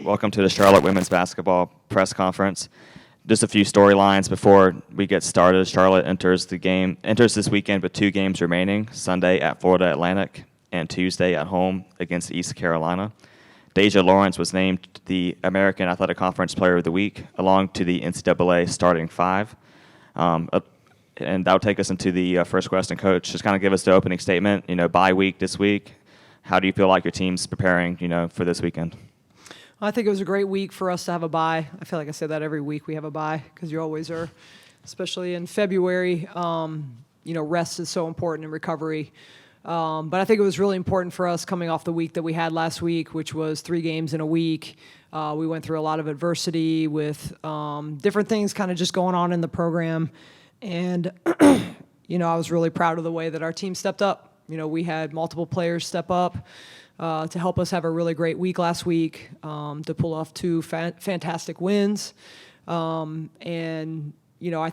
Welcome to the Charlotte Women's Basketball Press Conference. Just a few storylines before we get started. Charlotte enters this weekend with 2 games remaining, Sunday at Florida Atlantic and Tuesday at home against East Carolina. Deja Lawrence was named the American Athletic Conference Player of the Week, along to the NCAA starting 5. And that'll take us into the first question. Coach, just kind of give us the opening statement. Bye week this week. How do you feel like your team's preparing, for this weekend? I think it was a great week for us to have a bye. I feel like I say that every week we have a bye because you always are, especially in February. Rest is so important in recovery. But I think it was really important for us coming off the week that we had last week, which was 3 games in a week. We went through a lot of adversity with different things kind of just going on in the program. And, I was really proud of the way that our team stepped up. We had multiple players step up to help us have a really great week last week, to pull off 2 fantastic wins. I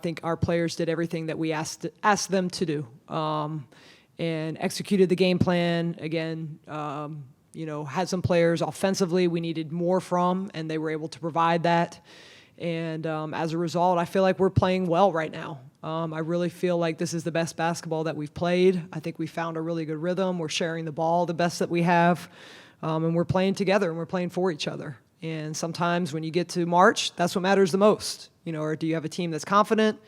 think our players did everything that we asked them to do, and executed the game plan. Again, had some players offensively we needed more from, and they were able to provide that. And as a result, I feel like we're playing well right now. I really feel like this is the best basketball that we've played. I think we found a really good rhythm. We're sharing the ball the best that we have, and we're playing together, and we're playing for each other. And sometimes when you get to March, that's what matters the most. Or do you have a team that's confident?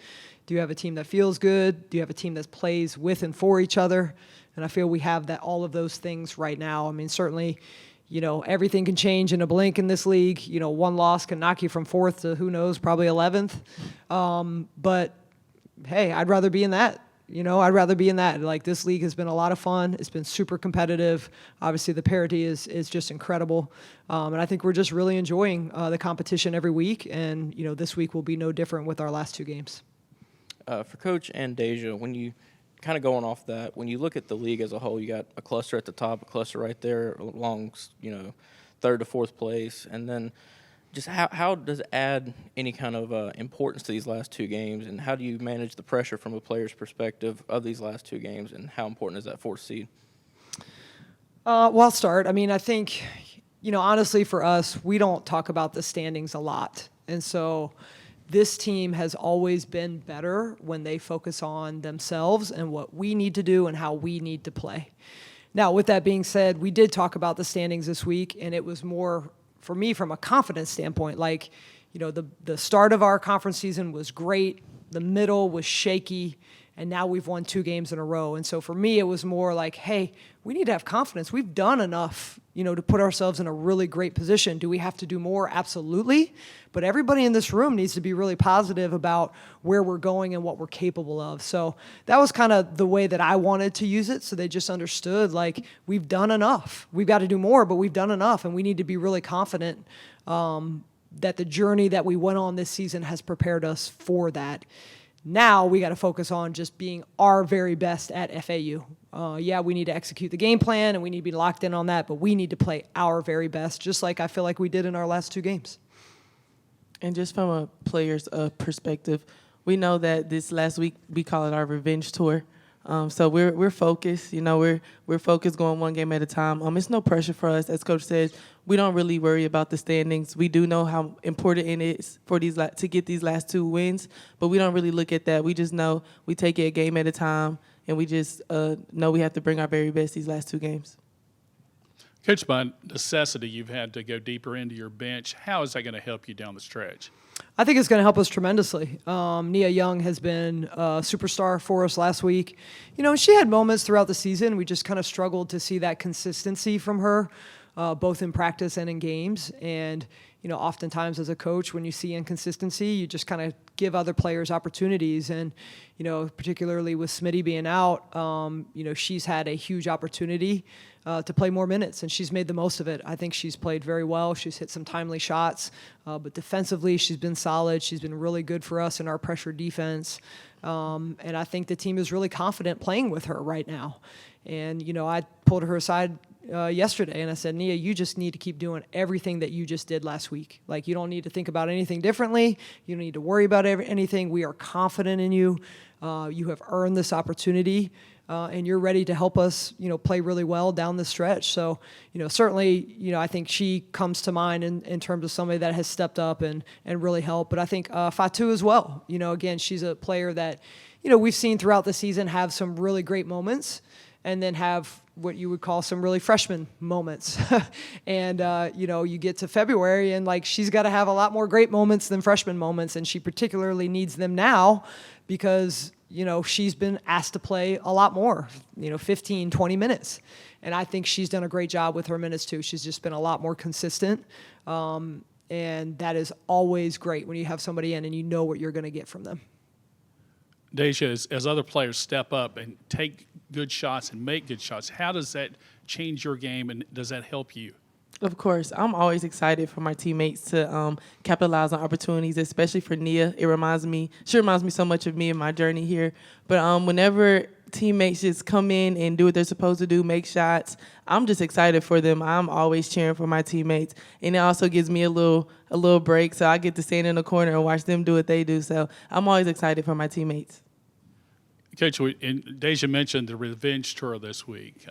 Do you have a team that feels good? Do you have a team that plays with and for each other? And I feel we have all of those things right now. I mean, certainly, everything can change in a blink in this league. One loss can knock you from 4th to, who knows, probably 11th. But hey, I'd rather be in that. I'd rather be in that. Like, this league has been a lot of fun. It's been super competitive. Obviously, the parity is just incredible. And I think we're just really enjoying the competition every week. And, this week will be no different with our last 2 games. For Coach and Deja, when you kind of going off that, when you look at the league as a whole, you got a cluster at the top, a cluster right there along, 3rd to 4th place. And then just how does it add any kind of importance to these last 2 games, and how do you manage the pressure from a player's perspective of these last 2 games, and how important is that 4th seed? I'll start. I mean, I think, honestly for us, we don't talk about the standings a lot. And so this team has always been better when they focus on themselves and what we need to do and how we need to play. Now, with that being said, we did talk about the standings this week, and it was more, for me, from a confidence standpoint. Like, the start of our conference season was great, the middle was shaky, and now we've won 2 games in a row. And so for me, it was more like, hey, we need to have confidence. We've done enough, to put ourselves in a really great position. Do we have to do more? Absolutely. But everybody in this room needs to be really positive about where we're going and what we're capable of. So that was kind of the way that I wanted to use it, so they just understood, like, we've done enough. We've got to do more, but we've done enough, and we need to be really confident that the journey that we went on this season has prepared us for that. Now we got to focus on just being our very best at FAU. We need to execute the game plan, and we need to be locked in on that, but we need to play our very best, just like I feel like we did in our last 2 games. And just from a player's perspective, we know that this last week we call it our revenge tour. So we're focused. We're focused, going 1 game at a time. It's no pressure for us. As Coach says, we don't really worry about the standings. We do know how important it is for to get these last 2 wins, but we don't really look at that. We just know we take it a game at a time, and we just know we have to bring our very best these last 2 games. Coach, by necessity, you've had to go deeper into your bench. How is that going to help you down the stretch? I think it's going to help us tremendously. Nia Young has been a superstar for us last week. She had moments throughout the season. We just kind of struggled to see that consistency from her, both in practice and in games. And, oftentimes as a coach, when you see inconsistency, you just kind of give other players opportunities. And, particularly with Smitty being out, she's had a huge opportunity to play more minutes, and she's made the most of it. I think she's played very well. She's hit some timely shots, but defensively she's been solid. She's been really good for us in our pressure defense, and I think the team is really confident playing with her right now. And, I pulled her aside yesterday, and I said, Nia, you just need to keep doing everything that you just did last week. Like, you don't need to think about anything differently. You don't need to worry about anything. We are confident in you. You have earned this opportunity. and you're ready to help us, play really well down the stretch. So, certainly, I think she comes to mind in terms of somebody that has stepped up and really helped. But I think Fatu as well. Again, she's a player that, we've seen throughout the season have some really great moments and then have what you would call some really freshman moments. And, you get to February and she's got to have a lot more great moments than freshman moments. And she particularly needs them now because, she's been asked to play a lot more, 15, 20 minutes. And I think she's done a great job with her minutes too. She's just been a lot more consistent. And that is always great when you have somebody in and you know what you're going to get from them. Deja, as other players step up and take good shots and make good shots, how does that change your game and does that help you? Of course, I'm always excited for my teammates to capitalize on opportunities, especially for Nia. She reminds me so much of me and my journey here. But whenever teammates just come in and do what they're supposed to do, make shots, I'm just excited for them. I'm always cheering for my teammates, and it also gives me a little break, so I get to stand in the corner and watch them do what they do. So I'm always excited for my teammates. Coach, and Deja mentioned the revenge tour this week.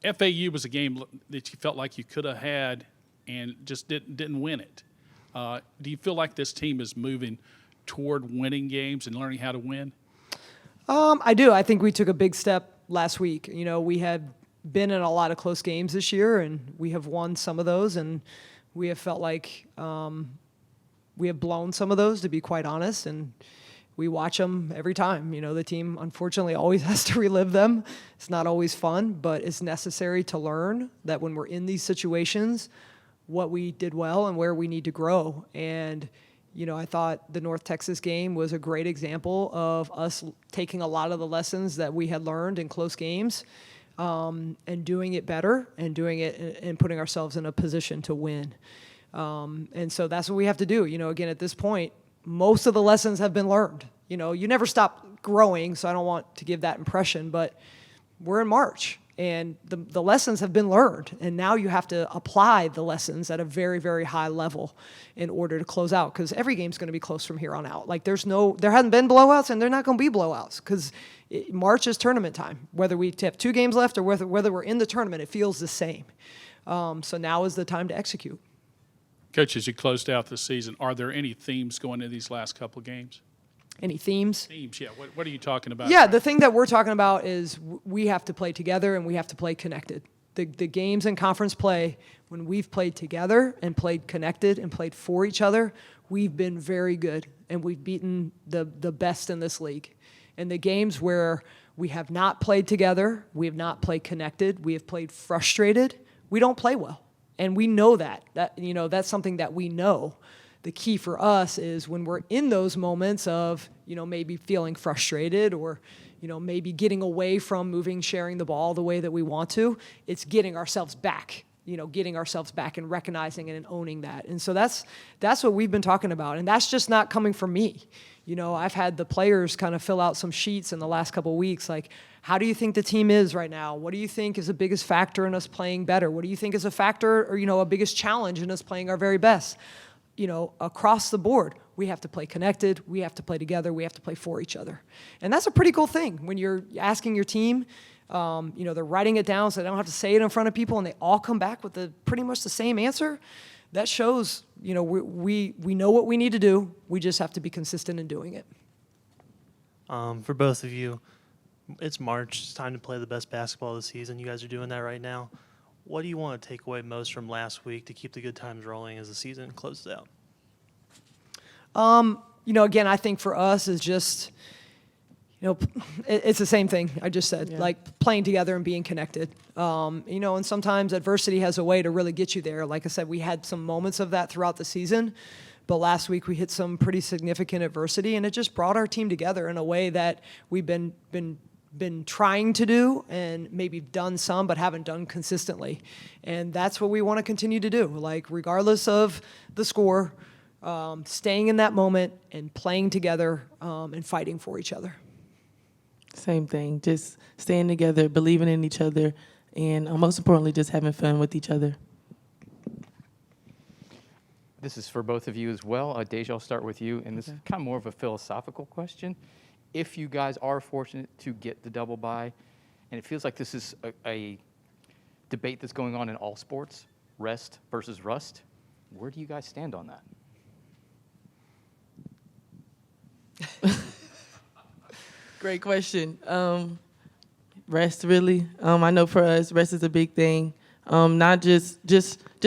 FAU was a game that you felt like you could have had and just didn't win it. Do you feel like this team is moving toward winning games and learning how to win? I do. I think we took a big step last week. We had been in a lot of close games this year, and we have won some of those, and we have felt like we have blown some of those, to be quite honest, and we watch them every time. The team, unfortunately, always has to relive them. It's not always fun, but it's necessary to learn that when we're in these situations, what we did well and where we need to grow. And, I thought the North Texas game was a great example of us taking a lot of the lessons that we had learned in close games and doing it better and doing it and putting ourselves in a position to win. And so that's what we have to do. Again, at this point, most of the lessons have been learned. You never stop growing, so I don't want to give that impression, but we're in March, and the lessons have been learned, and now you have to apply the lessons at a very, very high level in order to close out, because every game's going to be close from here on out. There hasn't been blowouts, and they're not going to be blowouts, because March is tournament time. Whether we have 2 games left or whether we're in the tournament, it feels the same. So now is the time to execute. Coach, as you closed out the season, are there any themes going into these last couple of games? Any themes? Themes, yeah. What are you talking about? Yeah, the thing that we're talking about is we have to play together and we have to play connected. The games in conference play, when we've played together and played connected and played for each other, we've been very good and we've beaten the best in this league. And the games where we have not played together, we have not played connected, we have played frustrated, we don't play well. And we know that. That's something that we know. The key for us is when we're in those moments of, maybe feeling frustrated or, maybe getting away from sharing the ball the way that we want to, it's getting ourselves back, and recognizing it and owning that. And so that's what we've been talking about. And that's just not coming from me. I've had the players kind of fill out some sheets in the last couple of weeks, like, how do you think the team is right now? What do you think is the biggest factor in us playing better? What do you think is a factor or, a biggest challenge in us playing our very best? Across the board, we have to play connected, we have to play together, we have to play for each other. And that's a pretty cool thing when you're asking your team, they're writing it down so they don't have to say it in front of people and they all come back with pretty much the same answer. That shows, we know what we need to do, we just have to be consistent in doing it. For both of you, it's March. It's time to play the best basketball of the season. You guys are doing that right now. What do you want to take away most from last week to keep the good times rolling as the season closes out? Again, I think for us is just, it's the same thing I just said, like playing together and being connected. And sometimes adversity has a way to really get you there. Like I said, we had some moments of that throughout the season, but last week we hit some pretty significant adversity, and it just brought our team together in a way that we've been trying to do and maybe done some but haven't done consistently. And that's what we want to continue to do, regardless of the score, staying in that moment and playing together and fighting for each other. Same thing, just staying together, believing in each other, and most importantly, just having fun with each other. This is for both of you as well. Deja, I'll start with you, and this is kind of more of a philosophical question. if you guys are fortunate to get the double bye, and it feels like this is a debate that's going on in all sports, rest versus rust, where do you guys stand on that? Great question. Rest, really. I know for us, rest is a big thing. Not just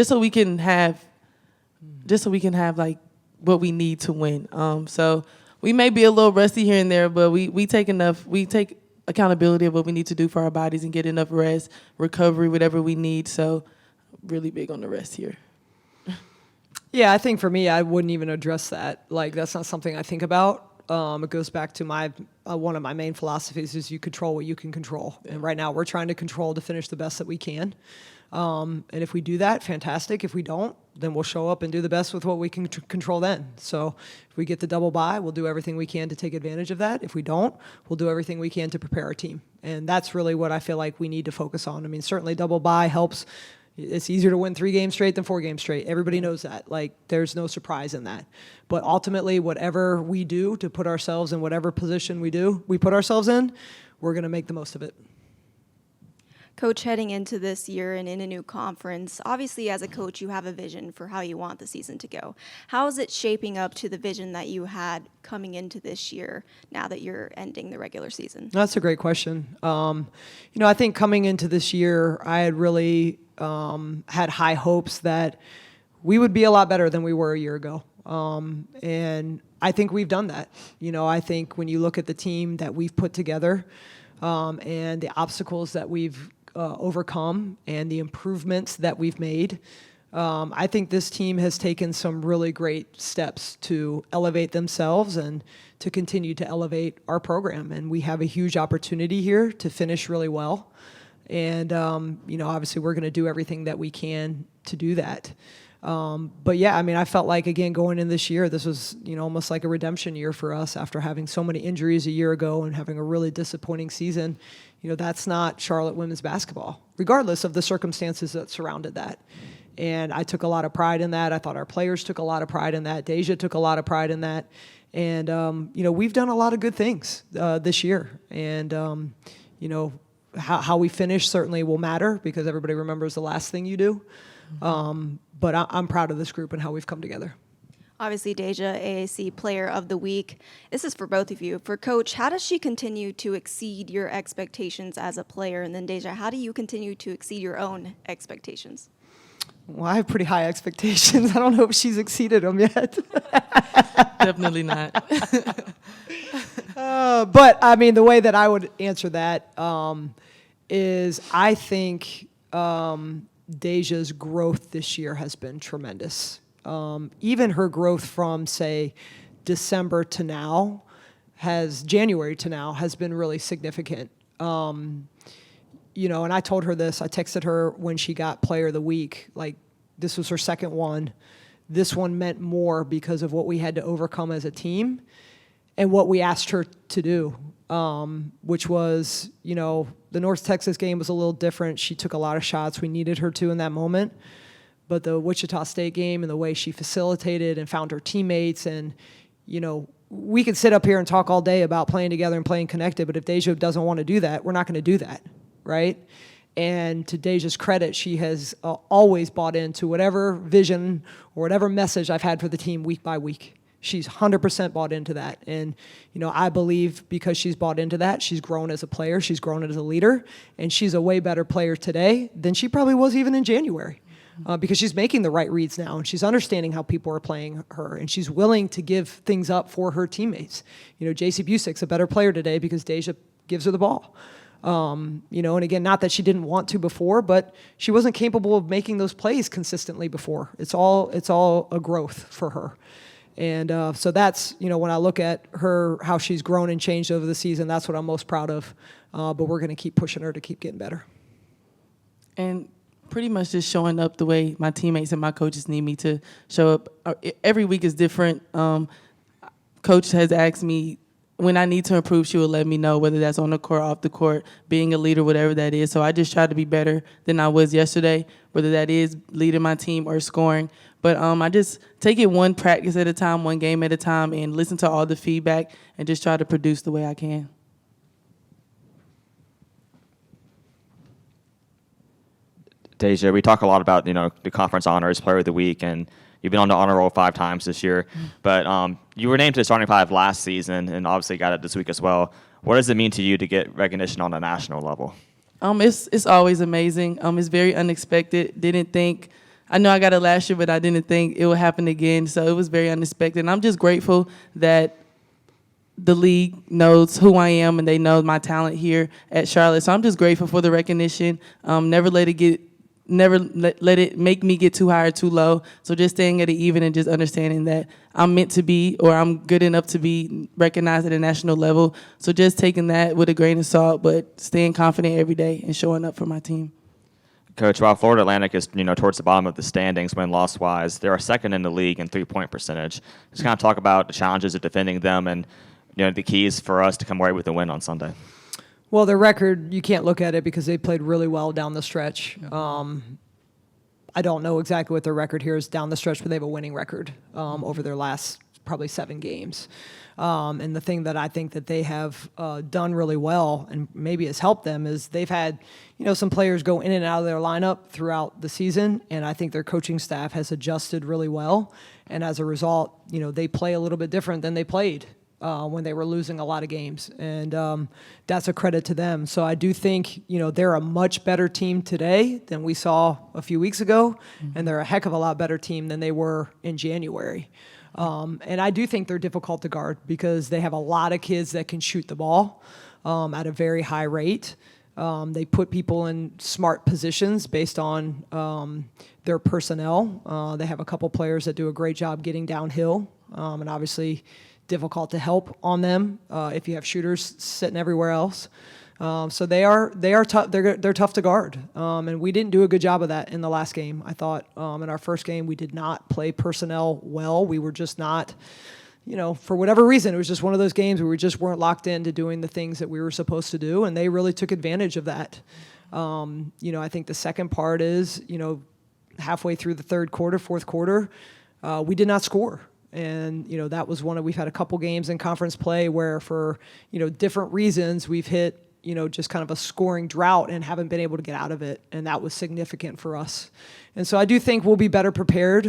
so we can have, like what we need to win. So we may be a little rusty here and there, but we take accountability of what we need to do for our bodies and get enough rest, recovery, whatever we need. So really big on the rest here. Yeah, I think for me, I wouldn't even address that. Like, that's not something I think about. It goes back to my one of my main philosophies is you control what you can control. And right now we're trying to control to finish the best that we can. And if we do that, fantastic. If we don't, then we'll show up and do the best with what we can control then. So if we get the double bye, we'll do everything we can to take advantage of that. If we don't, we'll do everything we can to prepare our team. And that's really what I feel like we need to focus on. I mean, certainly double bye helps. It's easier to win 3 games straight than 4 games straight. Everybody knows that. Like, there's no surprise in that. But ultimately, whatever we do to put ourselves in whatever position we put ourselves in, we're going to make the most of it. Coach, heading into this year and in a new conference, obviously as a coach you have a vision for how you want the season to go. How is it shaping up to the vision that you had coming into this year now that you're ending the regular season? That's a great question. I think coming into this year, I had really had high hopes that we would be a lot better than we were a year ago. And I think we've done that. I think when you look at the team that we've put together and the obstacles that we've overcome and the improvements that we've made, I think this team has taken some really great steps to elevate themselves and to continue to elevate our program. And we have a huge opportunity here to finish really well. And, obviously we're going to do everything that we can to do that. But yeah, I mean, I felt like, again, going in this year, this was, almost like a redemption year for us after having so many injuries a year ago and having a really disappointing season. That's not Charlotte women's basketball, regardless of the circumstances that surrounded that. And I took a lot of pride in that. I thought our players took a lot of pride in that. Deja took a lot of pride in that. And, we've done a lot of good things this year. And, how we finish certainly will matter because everybody remembers the last thing you do. But I'm proud of this group and how we've come together. Obviously, Deja, AAC Player of the Week. This is for both of you. For Coach, how does she continue to exceed your expectations as a player? And then Deja, how do you continue to exceed your own expectations? Well, I have pretty high expectations. I don't know if she's exceeded them yet. Definitely not. But, I mean, the way that I would answer that is I think Deja's growth this year has been tremendous. Even her growth from, say, December to now, January to now, has been really significant. And I told her this. I texted her when she got Player of the Week. Like, this was her second one. This one meant more because of what we had to overcome as a team and what we asked her to do, which was, the North Texas game was a little different. She took a lot of shots. We needed her to in that moment. But the Wichita State game and the way she facilitated and found her teammates and, we could sit up here and talk all day about playing together and playing connected, but if Deja doesn't want to do that, we're not going to do that, right? And to Deja's credit, she has always bought into whatever vision or whatever message I've had for the team week by week. She's 100% bought into that. And, I believe because she's bought into that, she's grown as a player, she's grown as a leader, and she's a way better player today than she probably was even in January. Because she's making the right reads now, and she's understanding how people are playing her, and she's willing to give things up for her teammates. J.C. Busick's a better player today because Deja gives her the ball. And again, not that she didn't want to before, but she wasn't capable of making those plays consistently before. It's all a growth for her. And so that's, when I look at her, how she's grown and changed over the season, that's what I'm most proud of. But we're going to keep pushing her to keep getting better. And pretty much just showing up the way my teammates and my coaches need me to show up. Every week is different. Coach has asked me when I need to improve, she will let me know, whether that's on the court, off the court, being a leader, whatever that is. So I just try to be better than I was yesterday, whether that is leading my team or scoring. But I just take it one practice at a time, one game at a time, and listen to all the feedback and just try to produce the way I can. Deja, we talk a lot about the conference honors, player of the week, and you've been on the honor roll 5 times this year. But you were named to the starting 5 last season, and obviously got it this week as well. What does it mean to you to get recognition on a national level? It's always amazing. It's very unexpected. Didn't think. I know I got it last year, but I didn't think it would happen again. So it was very unexpected. And I'm just grateful that the league knows who I am and they know my talent here at Charlotte. So I'm just grateful for the recognition. Never let it make me get too high or too low. So just staying at it even and just understanding that I'm meant to be, or I'm good enough to be recognized at a national level. So just taking that with a grain of salt, but staying confident every day and showing up for my team. Coach, while Florida Atlantic is towards the bottom of the standings win-loss wise, they're second in the league in 3-point percentage. Just kind of talk about the challenges of defending them and the keys for us to come away with a win on Sunday. Well, their record, you can't look at it because they played really well down the stretch. I don't know exactly what their record here is down the stretch, but they have a winning record over their last probably 7 games. And the thing that I think that they have done really well and maybe has helped them is they've had, some players go in and out of their lineup throughout the season, and I think their coaching staff has adjusted really well. And as a result, they play a little bit different than they played when they were losing a lot of games. And that's a credit to them. So I do think, they're a much better team today than we saw a few weeks ago, and they're a heck of a lot better team than they were in January. And I do think they're difficult to guard because they have a lot of kids that can shoot the ball at a very high rate. They put people in smart positions based on their personnel. They have a couple players that do a great job getting downhill, and obviously difficult to help on them if you have shooters sitting everywhere else. So they are tough. They're tough to guard, and we didn't do a good job of that in the last game. I thought in our first game we did not play personnel well. We were just not, for whatever reason, it was just one of those games where we just weren't locked into doing the things that we were supposed to do, and they really took advantage of that. I think the second part is, halfway through the third quarter, fourth quarter, we did not score. And, that was we've had a couple games in conference play where for, different reasons we've hit, just kind of a scoring drought and haven't been able to get out of it. And that was significant for us. And so I do think we'll be better prepared.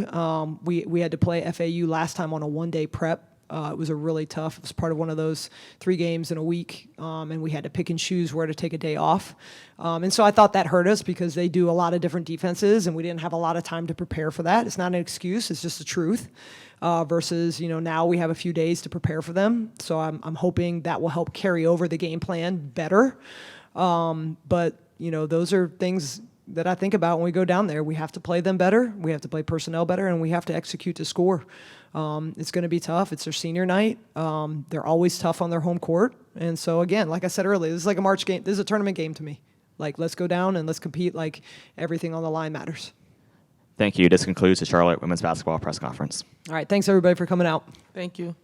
We had to play FAU last time on a 1-day prep. It was it was part of one of those 3 games in a week, and we had to pick and choose where to take a day off. And so I thought that hurt us because they do a lot of different defenses, and we didn't have a lot of time to prepare for that. It's not an excuse, it's just the truth. Versus, now we have a few days to prepare for them. So I'm hoping that will help carry over the game plan better. But, those are things that I think about when we go down there. We have to play them better, we have to play personnel better, and we have to execute to score. It's going to be tough. It's their senior night. They're always tough on their home court. And so, again, like I said earlier, this is like a March game. This is a tournament game to me. Like, let's go down and let's compete like everything on the line matters. Thank you. This concludes the Charlotte Women's Basketball Press Conference. All right. Thanks, everybody, for coming out. Thank you.